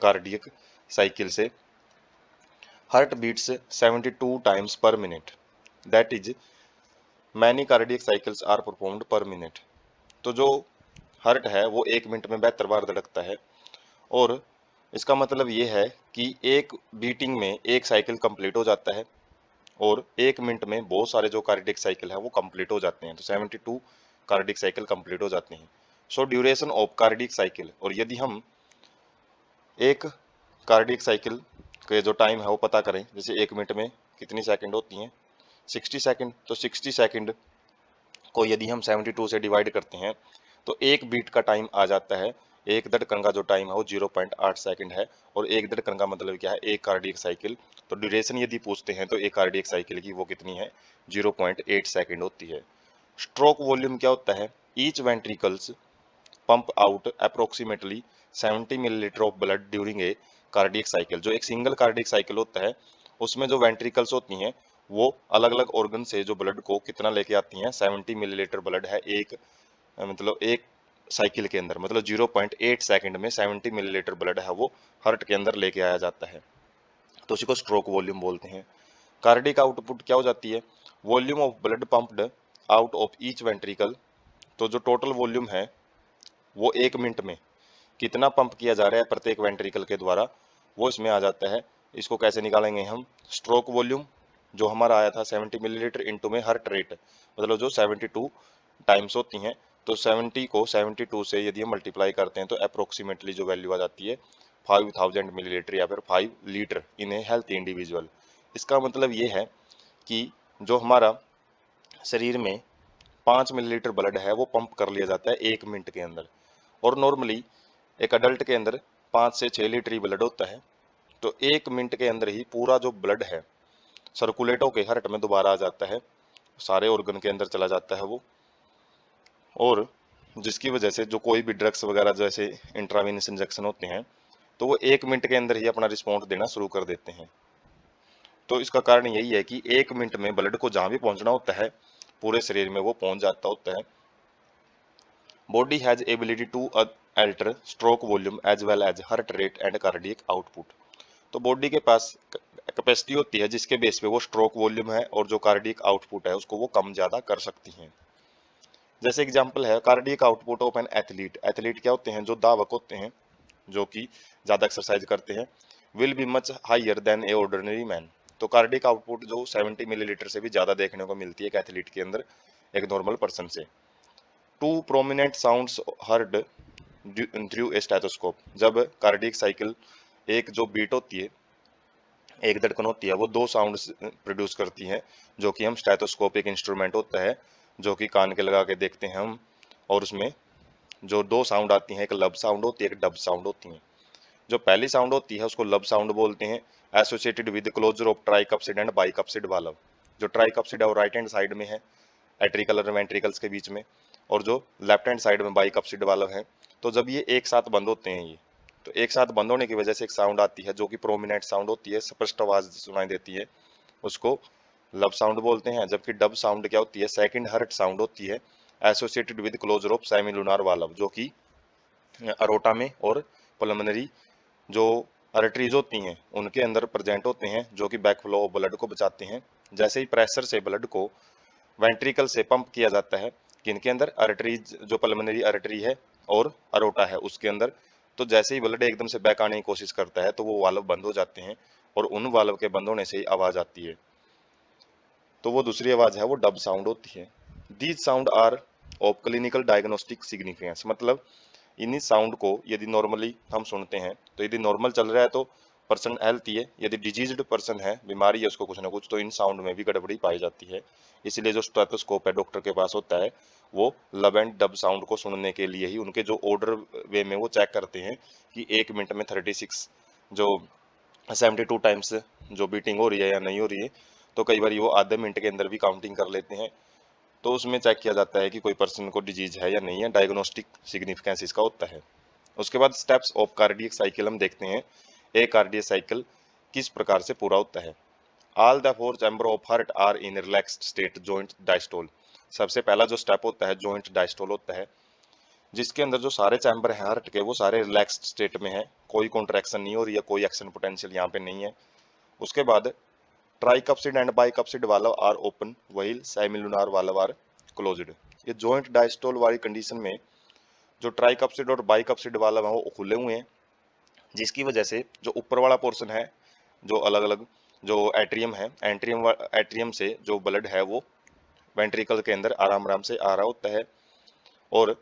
Cardiac cycle से heart beats 72 times per minute, that is many cardiac cycles are performed per minute. तो जो heart है वो 1 minute में 72 बार धड़कता है, और इसका मतलब ये है कि एक बीटिंग में एक साइकिल कंप्लीट हो जाता है, और 1 मिनट में बहुत सारे जो कार्डियक साइकिल है वो कंप्लीट हो जाते हैं। तो 72 कार्डियक साइकिल कंप्लीट हो जाते हैं। सो ड्यूरेशन ऑफ कार्डियक साइकिल, और यदि हम एक कार्डियक साइकिल के जो टाइम है वो पता करें, जैसे 1 मिनट में कितनी सेकंड होती हैं, 60 सेकंड, तो 60 सेकंड को यदि हम 72 से डिवाइड करते हैं तो एक बीट का टाइम आ जाता है, एक धड़कन का जो टाइम है वो 0.8 सेकंड है, और एक धड़कन का मतलब क्या है, एक कार्डियक साइकिल। तो ड्यूरेशन यदि पूछते हैं तो एक कार्डियक साइकिल की वो कितनी है, 0.8 सेकंड होती है। स्ट्रोक वॉल्यूम क्या होता है, each ventricles pump out approximately 70 millilitre of blood during a cardiac cycle. जो एक सिंगल कार्डियक साइकिल होता है उसमें जो वेंट्रिकल्स होती हैं वो अलग अलग ऑर्गन से जो ब्लड को कितना लेके आती हैं, 70 मिलीलीटर ब्लड है एक मतलब एक साइकिल के अंदर, मतलब 0.8 सेकंड में 70 मिलीलीटर ब्लड है वो हार्ट के अंदर लेके आया जाता है। तो उसी को स्ट्रोक वॉल्यूम बोलते हैं। कार्डियक आउटपुट क्या हो जाती है, volume of blood pumped out of each ventricle. तो जो टोटल वॉल्यूम है वो 1 मिनट में कितना पंप किया जा रहा है प्रत्येक वेंट्रिकल के द्वारा, वो इसमें आ जाता है। इसको कैसे निकालेंगे हम, स्ट्रोक वॉल्यूम जो हमारा आया था 70 मिलीलीटर इंटू में हार्ट रेट, मतलब जो 72 टाइम्स होती हैं, तो 70 को 72 से यदि हम मल्टीप्लाई करते हैं तो अप्रोक्सीमेटली जो वैल्यू आ जाती है 5000 मिलीलीटर या फिर 5 litre in A healthy individual. इसका मतलब ये है कि जो हमारा शरीर में 5 मिलीलीटर ब्लड है वो पंप कर लिया जाता है 1 मिनट के अंदर, और नॉर्मली एक अडल्ट के अंदर 5 से 6 लीटर ही ब्लड होता है। तो 1 मिनट के अंदर ही पूरा जो ब्लड है सर्कुलेट होकर हार्ट में दोबारा आ जाता है, सारे ऑर्गन के अंदर चला जाता है वो, और जिसकी वजह से जो कोई भी ड्रग्स वगैरह जैसे इंट्रावेनस इंजेक्शन होते हैं तो वो 1 मिनट के अंदर ही अपना रिस्पॉन्स देना शुरू कर देते हैं। तो इसका कारण यही है कि 1 मिनट में ब्लड को जहाँ भी पहुंचना होता है पूरे शरीर में वो पहुंच जाता होता है। Body has ability to alter stroke volume as well as heart rate and cardiac output. तो बॉडी के पास कैपेसिटी होती है जिसके बेस पे वो स्ट्रोक वॉल्यूम है और जो कार्डियक आउटपुट है उसको वो कम ज्यादा कर सकती हैं। जैसे एग्जांपल है cardiac output of an athlete. Athlete क्या होते हैं, जो धावक होते हैं जो कि ज्यादा एक्सरसाइज करते हैं, will be much higher than a ordinary man. तो कार्डियक आउटपुट जो 70 मिलीलीटर से भी ज्यादा देखने को मिलती है एक एथलीट के अंदर एक नॉर्मल पर्सन से। To prominent sounds heard through a stethoscope. जब कार्डियक साइकिल एक जो बीट होती है, एक धड़कन होती है, वो दो साउंड प्रोड्यूस करती है, जो कि हम स्टेथोस्कोप एक इंस्ट्रूमेंट होता है जो कि कान के लगा के देखते हैं हम, और उसमें जो दो साउंड आती हैं, एक लब साउंड होती है, एक डब साउंड होती है। जो पहली साउंड होती है उसको लब साउंड बोलते हैं, associated with closure of tricuspid and bicuspid valve. जो ट्राइकप्सिड है वो राइट हैंड साइड में है एट्रिकल और वेंट्रिकल्स के बीच में, और जो लेफ्ट हैंड साइड में बाइकप्सिड वाल्व है। तो जब ये एक साथ बंद होते हैं ये, तो एक साथ बंद होने की वजह से एक साउंड आती है जो कि प्रोमिनेंट साउंड होती है, स्पष्ट आवाज सुनाई देती है, उसको लब साउंड बोलते हैं। जबकि डब साउंड क्या होती है, सेकंड हर्ट साउंड होती है, associated with closure of semilunar valve, जो कि अरोटा में और पल्मोनरी जो आर्टरीज होती हैं उनके अंदर प्रेजेंट होते हैं, जो कि बैकफ्लो ऑफ ब्लड को बचाते हैं। जैसे ही प्रेशर से ब्लड को वेंट्रिकल से पंप किया जाता है, किनके अंदर, आर्टरीज जो पल्मोनरी आर्टरी है और अरोटा है उसके अंदर, तो जैसे ही ब्लड एकदम से बैक आने की कोशिश करता है तो वो वाल्व बंद हो जाते हैं, और उन वाल्व के बंद होने से ही आवाज आती है। तो वो दूसरी आवाज है वो डब साउंड होती है। These sound are of clinical diagnostic significance. मतलब इन्हीं साउंड को यदि नॉर्मली हम सुनते हैं तो यदि नॉर्मल चल रहा है तो पर्सन हेल्थी है, यदि डिजीज्ड पर्सन है, बीमारी है उसको कुछ ना कुछ, तो इन साउंड में भी गड़बड़ी पाई जाती है। इसलिए जो स्टेथोस्कोप है डॉक्टर के पास होता है वो लब एंड डब साउंड को सुनने के लिए ही उनके जो ऑर्डर वे में वो चेक करते हैं कि 1 मिनट में 36 जो 72 टाइम्स जो बीटिंग हो रही है या नहीं हो रही है। तो कई बार वो आधे मिनट के अंदर भी काउंटिंग कर लेते हैं, तो उसमें चेक किया जाता है कि कोई पर्सन को डिजीज है या नहीं है, डायग्नोस्टिक सिग्निफिकेंस इसका होता है। उसके बाद स्टेप्स ऑफ कार्डियक साइकिल हम देखते हैं, एक कार्डियक साइकिल किस प्रकार से पूरा होता है। All the four chamber of heart are in relaxed state joint diastole. सबसे पहला जो स्टेप होता है जॉइंट डायस्टोल होता है। जिसके अंदर जो सारे चैम्बर हैं हार्ट के वो सारे रिलैक्स स्टेट में है, कोई कॉन्ट्रैक्शन नहीं हो रही है, कोई एक्शन पोटेंशियल यहाँ पे नहीं है। उसके बाद tricuspid and bicuspid valve are open while semilunar valve are closed. ये जॉइंट डायस्टोल वाली कंडीशन में जो ट्राइकप्सिड और बाइकप्सिड वाल्व है वो खुले हुए हैं, जिसकी वजह से जो ऊपर वाला पोर्शन है, जो अलग अलग जो एट्रियम है, एट्रियम से जो ब्लड है वो वेंट्रिकल के अंदर आराम आराम से आ रहा होता है। और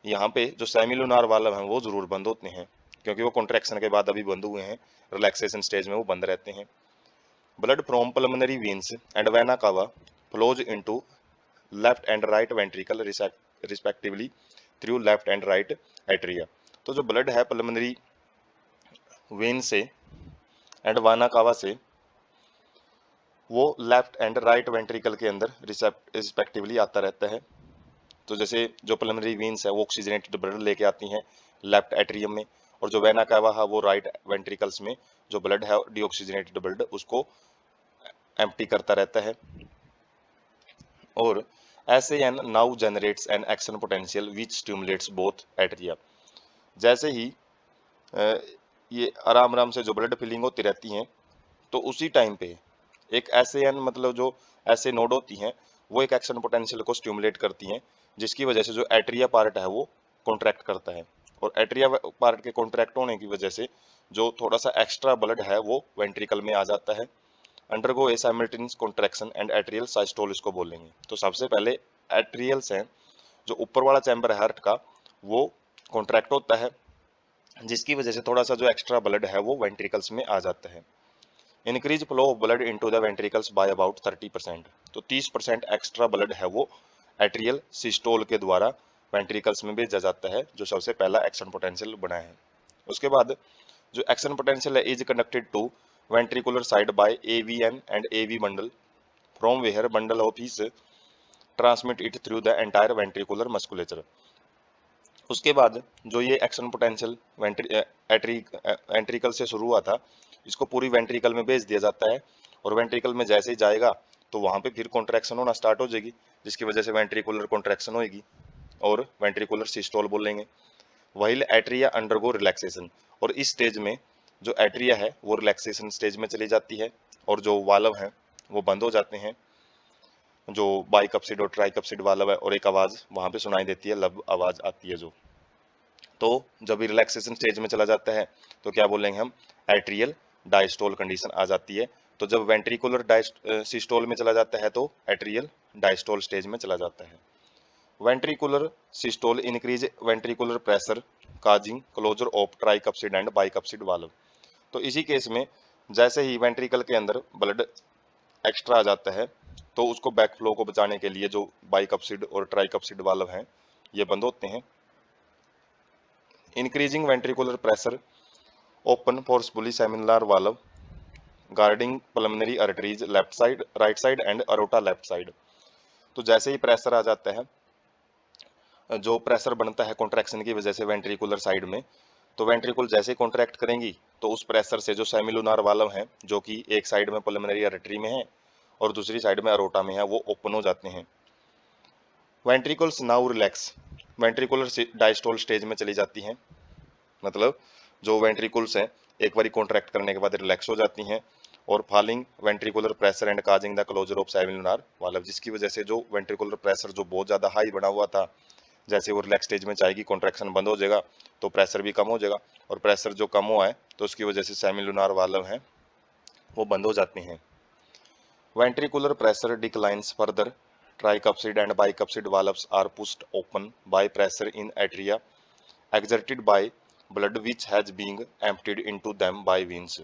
यहाँ पे जो सेमिलुनार वाल्व हैं वो जरूर बंद होते हैं, क्योंकि वो कॉन्ट्रैक्शन के बाद अभी बंद हुए हैं, रिलैक्सेशन स्टेज में वो बंद रहते हैं। Blood from pulmonary veins and vena cava flows into left and right ventricle respectively through left and right atria. तो जो ब्लड है पल्मोनरी वेन से एंड वाना कावा से वो लेफ्ट एंड राइट वेंट्रिकल के अंदर रिस्पेक्टिवली आता रहता है। तो जैसे जो पल्मोनरी वेन्स है वो ऑक्सीजनेटेड ब्लड लेके आती हैं लेफ्ट एट्रियम में, और जो वेना कावा है वो राइट वेंट्रिकल्स में जो ब्लड है डीऑक्सीजनेटेड ब्लड उसको एम्प्टी करता रहता है। और SAN now generates an action potential which stimulates both atria. जैसे ही ये आराम आराम से जो ब्लड फिलिंग होती रहती हैं, तो उसी टाइम पे एक SAN मतलब जो ऐसे नोड होती हैं वो एक एक्शन पोटेंशियल को स्टिमुलेट करती हैं, जिसकी वजह से जो एट्रिया पार्ट है वो कॉन्ट्रैक्ट करता है। और एट्रिया पार्ट के कॉन्ट्रैक्ट होने की वजह से जो थोड़ा सा एक्स्ट्रा ब्लड है वो वेंट्रिकल में आ जाता है। Undergo a simultaneous contraction and atrial systole इसको बोलेंगे। तो सबसे पहले एट्रियल्स हैं, जो ऊपर वाला चैम्बर है हार्ट का वो कॉन्ट्रैक्ट होता है, जिसकी वजह से थोड़ा सा जो एक्स्ट्रा ब्लड है वो वेंट्रिकल्स में आ जाता है। Increase flow of blood into the ventricles by about 30%। तो 30% एक्स्ट्रा ब्लड है वो एट्रियल सिस्टोल के द्वारा वेंट्रिकल्स में भेजा जाता है, जो सबसे पहला एक्शन पोटेंशियल बना है। उसके बाद जो एक्शन पोटेंशियल है is conducted to ventricular side by AVN and AV bundle from where bundle of is transmit it through the entire ventricular musculature। उसके बाद जो ये एक्शन पोटेंशियल वेंट्रिकल से शुरू हुआ था इसको पूरी वेंट्रिकल में भेज दिया जाता है, और वेंट्रिकल में जैसे ही जाएगा तो वहाँ पे फिर कॉन्ट्रैक्शन होना स्टार्ट हो जाएगी, जिसकी वजह से वेंट्रिकुलर कॉन्ट्रैक्शन होगी और वेंट्रिकुलर सिस्टोल बोलेंगे। व्हाइल एट्रिया अंडरगो रिलैक्सेशन, और इस स्टेज में जो एट्रिया है वो रिलैक्सेशन स्टेज में चली जाती है और जो वाल्व हैं वो बंद हो जाते हैं, जो बाइकप्सिड और ट्राइकप्सिड वाल्व है, और एक आवाज़ वहाँ पे सुनाई देती है, लब आवाज़ आती है जो। तो जब रिलैक्सेशन स्टेज में चला जाता है तो क्या बोलेंगे हम, एट्रियल डायस्टोल कंडीशन आ जाती है। तो जब वेंट्रिकुलर सिस्टोल में चला जाता है तो एट्रियल डायस्टोल स्टेज में चला जाता है। Ventricular systole increase ventricular pressure causing closure of tricuspid and bicuspid valve. तो इसी केस में जैसे ही वेंट्रिकल के अंदर ब्लड एक्स्ट्रा आ जाता है तो उसको बैक फ्लो को बचाने के लिए जो बाइकप्सिड और ट्राइकप्सिड वाल्व हैं ये बंद होते हैं। Increasing ventricular pressure open forcefully semilunar valve guarding pulmonary arteries left side right side and aorta left side. तो जैसे ही प्रेशर आ जाता है, जो प्रेशर बनता है कॉन्ट्रैक्शन की वजह से वेंट्रिकुलर साइड में, तो वेंट्रिकल जैसे ही कॉन्ट्रैक्ट करेंगी तो उस प्रेशर से जो सेमिलुनार वाल्व हैं जो कि एक साइड में पल्मोनरी आर्टरी में है और दूसरी साइड में अरोटा में है वो ओपन हो जाते हैं। Ventricles now relax, ventricular diastole stage में चली जाती हैं, मतलब जो वेंट्रिकल्स हैं एक बार कॉन्ट्रैक्ट करने के बाद रिलैक्स हो जाती हैं और falling ventricular pressure and causing the closure of semilunar valve, जिसकी वजह से जो वेंट्रिकुलर प्रेशर जो बहुत ज़्यादा हाई बना हुआ था, जैसे वो रिलैक्स स्टेज में जाएगी कॉन्ट्रैक्शन बंद हो जाएगा तो प्रेशर भी कम हो जाएगा, और प्रेशर जो कम हुआ है तो उसकी वजह से सेमिलुनार वाल्व हैं वो बंद हो जाते हैं। Ventricular pressure declines further tricuspid and bicuspid valves are pushed open by pressure in atria exerted by blood which has being emptied into them by veins।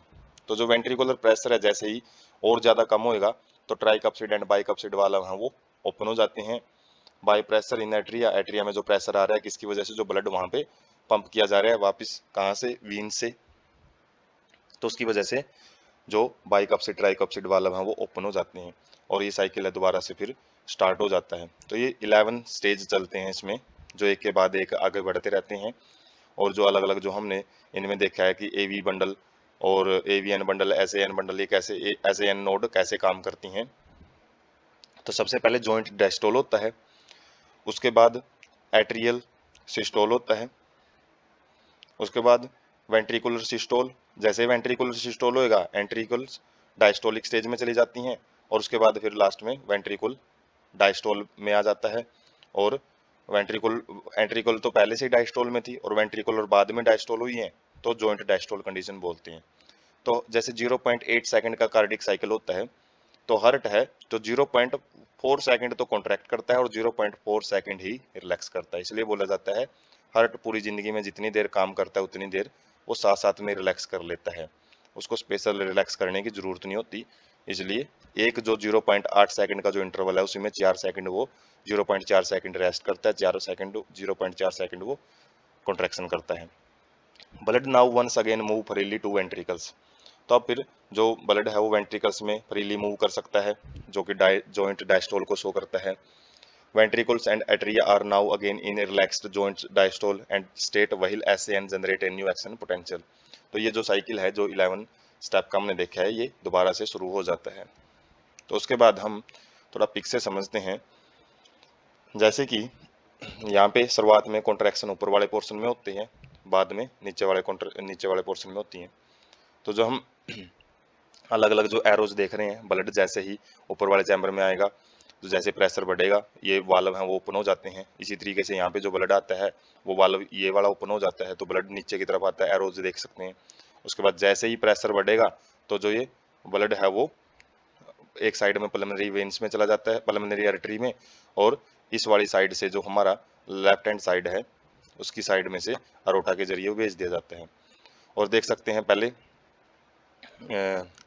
तो जो वेंट्रिकुलर प्रेशर है जैसे ही और ज़्यादा कम होएगा तो ट्राइकप्सिड एंड बाइकप्सिड वाल्व हैं वो ओपन हो जाते हैं। Bye pressure in atria, atria में जो प्रेशर आ रहा है किसकी वजह से, जो ब्लड वहाँ पे पंप किया जा रहा है वापस कहाँ से, वीन से, तो उसकी वजह से जो बाइकप्सिड ट्राइकप्सिड वाल्व हैं वो ओपन हो जाते हैं और ये साइकिल है दोबारा से फिर स्टार्ट हो जाता है। तो ये 11 स्टेज चलते हैं इसमें, जो एक के बाद एक आगे बढ़ते रहते हैं, और जो अलग अलग जो हमने इनमें देखा है कि एवी बंडल और एवीएन बंडल, एसएएन बंडल, ये कैसे एसएएन नोड कैसे काम करती हैं। तो सबसे पहले जॉइंट डायस्टोल होता है, उसके बाद एट्रियल सिस्टोल होता है। उसके बाद वेंट्रिकुलर सिस्टोल, जैसे वेंट्रिकुलर सिस्टोल होएगा एंट्रिकल डायस्टोलिक स्टेज में चली जाती हैं, और उसके बाद फिर लास्ट में वेंट्रिकुल डायस्टोल में आ जाता है। और वेंट्रिकुल एंट्रिकल तो पहले से ही डायस्टोल में थी और वेंट्रिकुलर बाद में डायस्टोल हुई है, तो जॉइंट डायस्टोल कंडीशन बोलते हैं। तो जैसे 0.8 सेकंड का कार्डिक साइकिल होता है, तो हार्ट है तो 0.4 सेकंड तो कॉन्ट्रैक्ट करता है और 0.4 सेकंड ही रिलैक्स करता है। इसलिए बोला जाता है हार्ट पूरी जिंदगी में जितनी देर काम करता है उतनी देर वो साथ साथ में रिलैक्स कर लेता है, उसको स्पेशल रिलैक्स करने की जरूरत नहीं होती। इसलिए एक जो 0.8 सेकंड का जो इंटरवल है उसी में 4 सेकंड वो 0.4 सेकंड रेस्ट करता है, 0.4 सेकंड वो कॉन्ट्रैक्शन करता है। Blood now once again move freely to ventricles. तो अब फिर जो ब्लड है वो वेंट्रिकल्स में फ्रीली मूव कर सकता है, जो कि जॉइंट डायस्टोल को शो करता है। Ventricles and atria are now again in relaxed joint diastole and state wheel SA and generate a new action potential. तो ये जो साइकिल है जो 11 स्टेप का हमने देखा है ये दोबारा से शुरू हो जाता है। तो उसके बाद हम थोड़ा पिक से समझते हैं। जैसे कि यहाँ पे शुरुआत में कॉन्ट्रैक्शन ऊपर वाले पोर्शन में होते हैं, बाद में नीचे वाले पोर्शन में होती हैं। तो जो हम अलग अलग जो एरोज देख रहे हैं, ब्लड जैसे ही ऊपर वाले चैम्बर में आएगा तो जैसे प्रेशर बढ़ेगा ये वाल्व हैं वो ओपन हो जाते हैं। इसी तरीके से यहाँ पे जो ब्लड आता है वो वाल्व ये वाला ओपन हो जाता है, तो ब्लड नीचे की तरफ आता है, एरोज देख सकते हैं। उसके बाद जैसे ही प्रेशर बढ़ेगा तो जो ये ब्लड है वो एक साइड में पल्मोनरी वेन्स में चला जाता है, पल्मोनरी आर्टरी में, और इस वाली साइड से जो हमारा लेफ्ट हैंड साइड है उसकी साइड में से अरोटा के जरिए भेज दिया जाता है। और देख सकते हैं पहले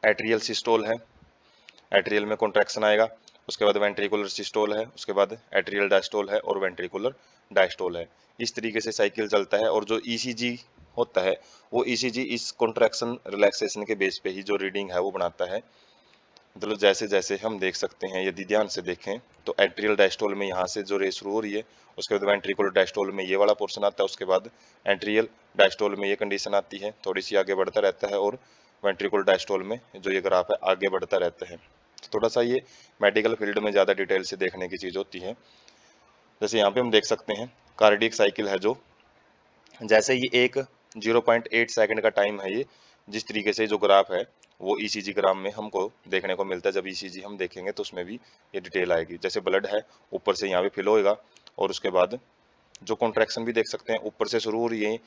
एट्रियल सिस्टोल है, एट्रियल में कॉन्ट्रैक्शन आएगा, उसके बाद वेंट्रिकुलर सिस्टोल है, उसके बाद एट्रियल डायस्टोल है और वेंट्रिकुलर डायस्टोल है। इस तरीके से साइकिल चलता है। और जो ईसीजी होता है वो ईसीजी इस कॉन्ट्रैक्शन रिलैक्सेशन के बेस पे ही जो रीडिंग है वो बनाता है। मतलब जैसे जैसे हम देख सकते हैं, यदि ध्यान से देखें तो एट्रियल डायस्टोल में यहाँ से जो रे शुरू हो रही है, उसके बाद वेंट्रिकुलर डायस्टोल में ये वाला पोर्शन आता है, उसके बाद एट्रियल डायस्टोल में ये कंडीशन आती है, थोड़ी सी आगे बढ़ता रहता है, और वेंट्रिकुलर डायस्टोल में जो ये ग्राफ है आगे बढ़ता रहता है। तो थोड़ा सा ये मेडिकल फील्ड में ज़्यादा डिटेल से देखने की चीज़ होती है। जैसे यहाँ पे हम देख सकते हैं कार्डियक साइकिल है जो जैसे ये एक 0.8 सेकंड का टाइम है, ये जिस तरीके से जो ग्राफ है वो ईसीजी ग्राम में हमको देखने को मिलता है। जब ईसीजी हम देखेंगे तो उसमें भी ये डिटेल आएगी। जैसे ब्लड है ऊपर से यहाँ पे फिल होएगा, और उसके बाद जो कॉन्ट्रैक्शन भी देख सकते हैं ऊपर से शुरू हो रही है,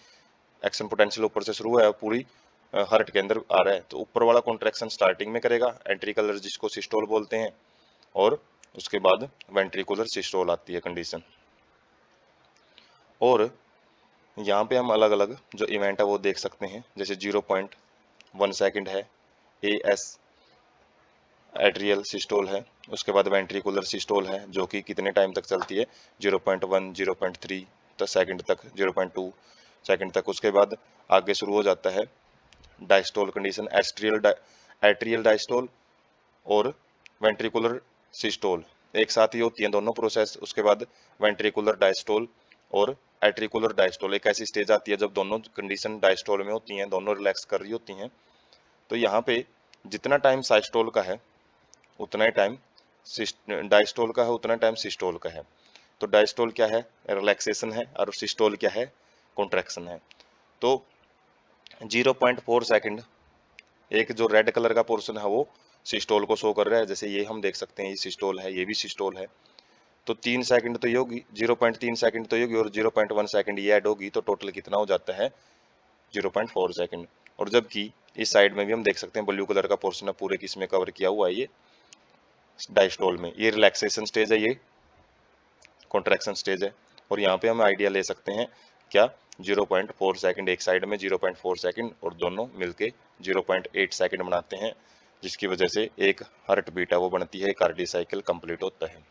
एक्शन पोटेंशियल ऊपर से शुरू है, पूरी हार्ट के अंदर आ रहा है। तो ऊपर वाला कॉन्ट्रैक्शन स्टार्टिंग में करेगा एंट्रिकलर, जिसको सिस्टोल बोलते हैं, और उसके बाद वेंट्रिकुलर सिस्टोल आती है कंडीशन। और यहाँ पे हम अलग अलग जो इवेंट है वो देख सकते हैं। जैसे 0.1 सेकंड है ए एस एट्रियल सिस्टोल है, उसके बाद वेंट्रिकुलर सिस्टोल है जो कि कितने टाइम तक चलती है 0.1 0.3 तक सेकंड तक, 0.2 सेकंड तक। उसके बाद आगे शुरू हो जाता है डायस्टोल कंडीशन, एट्रियल डायस्टोल और वेंट्रिकुलर सिस्टोल एक साथ ही होती हैं दोनों प्रोसेस। उसके बाद वेंट्रिकुलर डायस्टोल और एट्रिकुलर डायस्टोल एक ऐसी स्टेज आती है जब दोनों कंडीशन डायस्टोल में होती हैं, दोनों रिलैक्स कर रही होती हैं। तो यहाँ पे जितना टाइम साइस्टोल का है उतना ही टाइम डायस्टोल का है, उतना टाइम सिस्टोल का है। तो डायस्टोल क्या है, रिलैक्सेशन है, और सिस्टोल क्या है, कॉन्ट्रैक्शन है। तो 0.4 सेकंड एक जो रेड कलर का पोर्शन है वो सिस्टोल को शो कर रहा है। जैसे ये हम देख सकते हैं ये सिस्टोल है, ये भी सिस्टोल है। तो 3 सेकंड तो ये होगी, 0.3 सेकंड तो ये होगी, और 0.1 सेकंड ये ऐड होगी, तो टोटल कितना हो जाता है 0.4 सेकंड। और जबकि इस साइड में भी हम देख सकते हैं ब्लू कलर का पोर्शन है पूरे किसमें कवर किया हुआ है, ये डायस्टोल में। ये रिलैक्सेशन स्टेज है, ये कॉन्ट्रैक्शन स्टेज है। और यहाँ पे हम आइडिया ले सकते हैं क्या, 0.4 सेकंड एक साइड में, 0.4 सेकंड, और दोनों मिलके 0.8 सेकंड बनाते हैं, जिसकी वजह से एक हार्ट बीट है वो बनती है, कार्डियक साइकिल कंप्लीट होता है।